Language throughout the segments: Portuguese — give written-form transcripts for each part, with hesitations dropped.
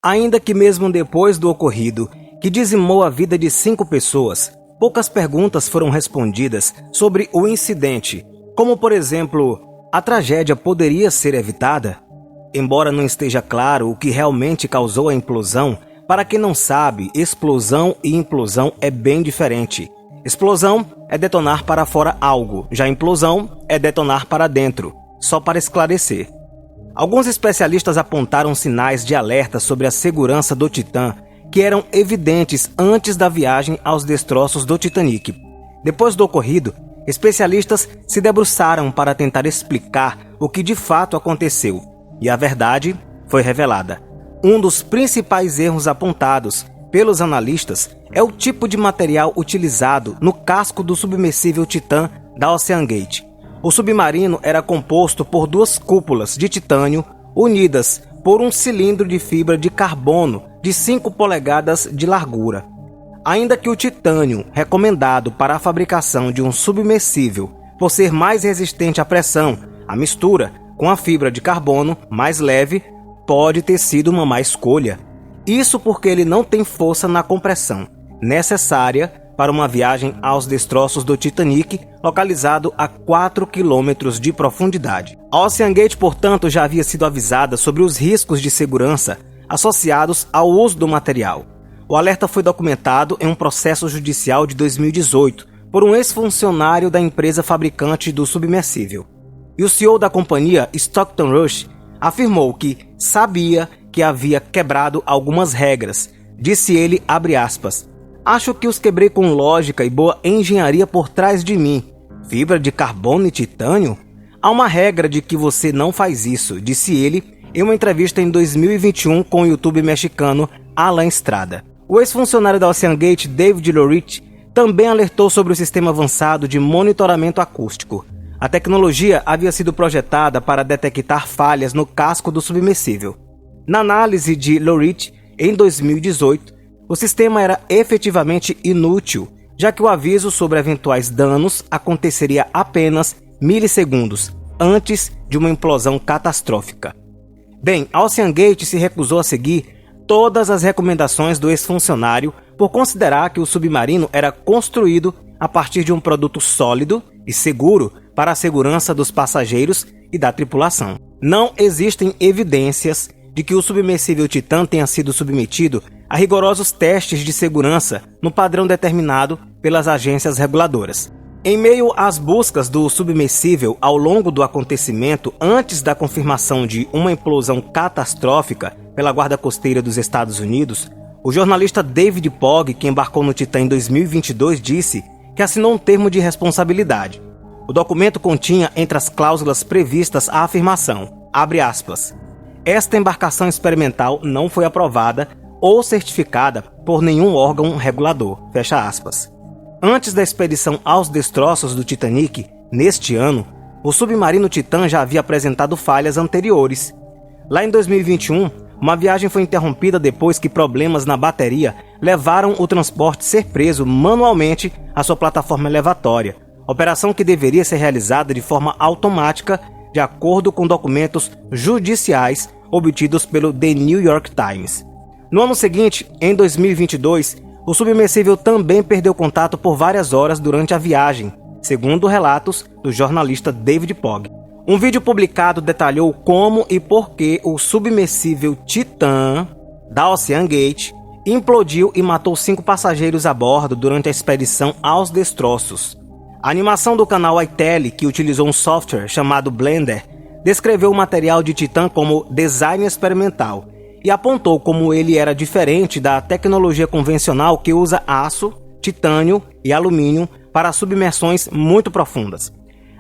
Ainda que mesmo depois do ocorrido, que dizimou a vida de 5 pessoas, poucas perguntas foram respondidas sobre o incidente, como por exemplo, a tragédia poderia ser evitada? Embora não esteja claro o que realmente causou a implosão, para quem não sabe, explosão e implosão é bem diferente. Explosão é detonar para fora algo, já implosão é detonar para dentro, só para esclarecer. Alguns especialistas apontaram sinais de alerta sobre a segurança do Titã que eram evidentes antes da viagem aos destroços do Titanic. Depois do ocorrido, especialistas se debruçaram para tentar explicar o que de fato aconteceu, e a verdade foi revelada. Um dos principais erros apontados pelos analistas é o tipo de material utilizado no casco do submersível Titã da OceanGate. O submarino era composto por 2 cúpulas de titânio unidas por um cilindro de fibra de carbono de 5 polegadas de largura. Ainda que o titânio, recomendado para a fabricação de um submersível, por ser mais resistente à pressão, a mistura com a fibra de carbono mais leve pode ter sido uma má escolha. Isso porque ele não tem força na compressão necessária para uma viagem aos destroços do Titanic, localizado a 4 km de profundidade. A OceanGate, portanto, já havia sido avisada sobre os riscos de segurança associados ao uso do material. O alerta foi documentado em um processo judicial de 2018 por um ex-funcionário da empresa fabricante do submersível. E o CEO da companhia, Stockton Rush, afirmou que sabia que havia quebrado algumas regras. Disse ele, abre aspas, "Acho que os quebrei com lógica e boa engenharia por trás de mim. Fibra de carbono e titânio? Há uma regra de que você não faz isso", disse ele em uma entrevista em 2021 com o YouTube mexicano Alan Estrada. O ex-funcionário da OceanGate, David Lorich, também alertou sobre o sistema avançado de monitoramento acústico. A tecnologia havia sido projetada para detectar falhas no casco do submersível. Na análise de Lorich, em 2018, o sistema era efetivamente inútil, já que o aviso sobre eventuais danos aconteceria apenas milissegundos antes de uma implosão catastrófica. Bem, a OceanGate se recusou a seguir todas as recomendações do ex-funcionário por considerar que o submarino era construído a partir de um produto sólido e seguro para a segurança dos passageiros e da tripulação. Não existem evidências de que o submersível Titã tenha sido submetido a rigorosos testes de segurança no padrão determinado pelas agências reguladoras. Em meio às buscas do submersível ao longo do acontecimento, antes da confirmação de uma implosão catastrófica pela Guarda Costeira dos Estados Unidos, o jornalista David Pogg, que embarcou no Titã em 2022, disse que assinou um termo de responsabilidade. O documento continha entre as cláusulas previstas a afirmação, abre aspas, "Esta embarcação experimental não foi aprovada ou certificada por nenhum órgão regulador", fecha aspas. Antes da expedição aos destroços do Titanic, neste ano, o submarino Titã já havia apresentado falhas anteriores. Lá em 2021, uma viagem foi interrompida depois que problemas na bateria levaram o transporte a ser preso manualmente à sua plataforma elevatória, operação que deveria ser realizada de forma automática, de acordo com documentos judiciais obtidos pelo The New York Times. No ano seguinte, em 2022, o submersível também perdeu contato por várias horas durante a viagem, segundo relatos do jornalista David Pogg. Um vídeo publicado detalhou como e por que o submersível Titã da OceanGate implodiu e matou 5 passageiros a bordo durante a expedição aos destroços. A animação do canal iTele, que utilizou um software chamado Blender, descreveu o material de Titã como design experimental e apontou como ele era diferente da tecnologia convencional que usa aço, titânio e alumínio para submersões muito profundas.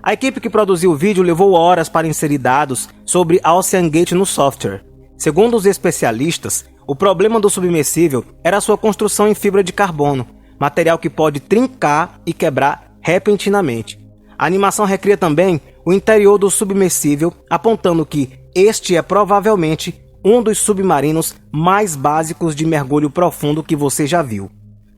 A equipe que produziu o vídeo levou horas para inserir dados sobre a OceanGate no software. Segundo os especialistas, o problema do submersível era sua construção em fibra de carbono, material que pode trincar e quebrar repentinamente. A animação recria também o interior do submersível, apontando que este é provavelmente um dos submarinos mais básicos de mergulho profundo que você já viu.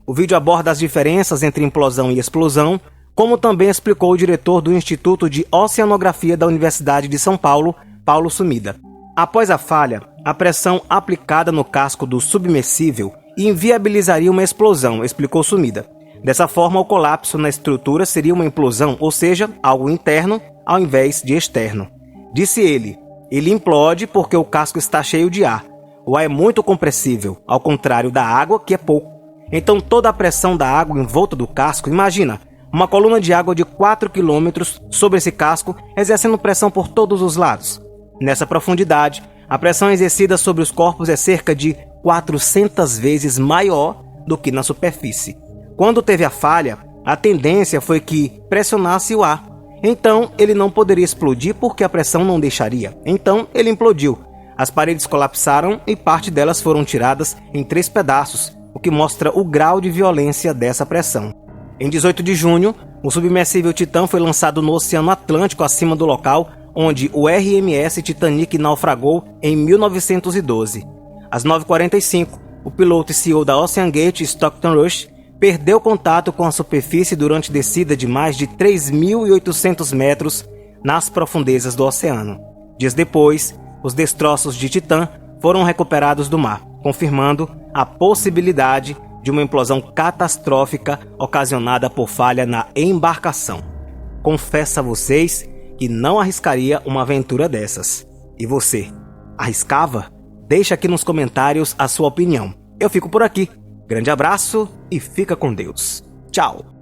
O vídeo aborda as diferenças entre implosão e explosão, como também explicou o diretor do Instituto de Oceanografia da Universidade de São Paulo, Paulo Sumida. Após a falha, a pressão aplicada no casco do submersível inviabilizaria uma explosão, explicou Sumida. Dessa forma, o colapso na estrutura seria uma implosão, ou seja, algo interno ao invés de externo. Disse ele implode porque o casco está cheio de ar. O ar é muito compressível, ao contrário da água, que é pouco. Então toda a pressão da água em volta do casco, imagina, uma coluna de água de 4 km sobre esse casco, exercendo pressão por todos os lados. Nessa profundidade, a pressão exercida sobre os corpos é cerca de 400 vezes maior do que na superfície. Quando teve a falha, a tendência foi que pressionasse o ar. Então, ele não poderia explodir porque a pressão não deixaria. Então, ele implodiu. As paredes colapsaram e parte delas foram tiradas em 3 pedaços, o que mostra o grau de violência dessa pressão. Em 18 de junho, o submersível Titã foi lançado no Oceano Atlântico acima do local onde o RMS Titanic naufragou em 1912. Às 9h45, o piloto e CEO da OceanGate, Stockton Rush, perdeu contato com a superfície durante descida de mais de 3.800 metros nas profundezas do oceano. Dias depois, os destroços de Titã foram recuperados do mar, confirmando a possibilidade de uma implosão catastrófica ocasionada por falha na embarcação. Confesso a vocês que não arriscaria uma aventura dessas. E você, arriscava? Deixa aqui nos comentários a sua opinião. Eu fico por aqui. Grande abraço e fica com Deus. Tchau!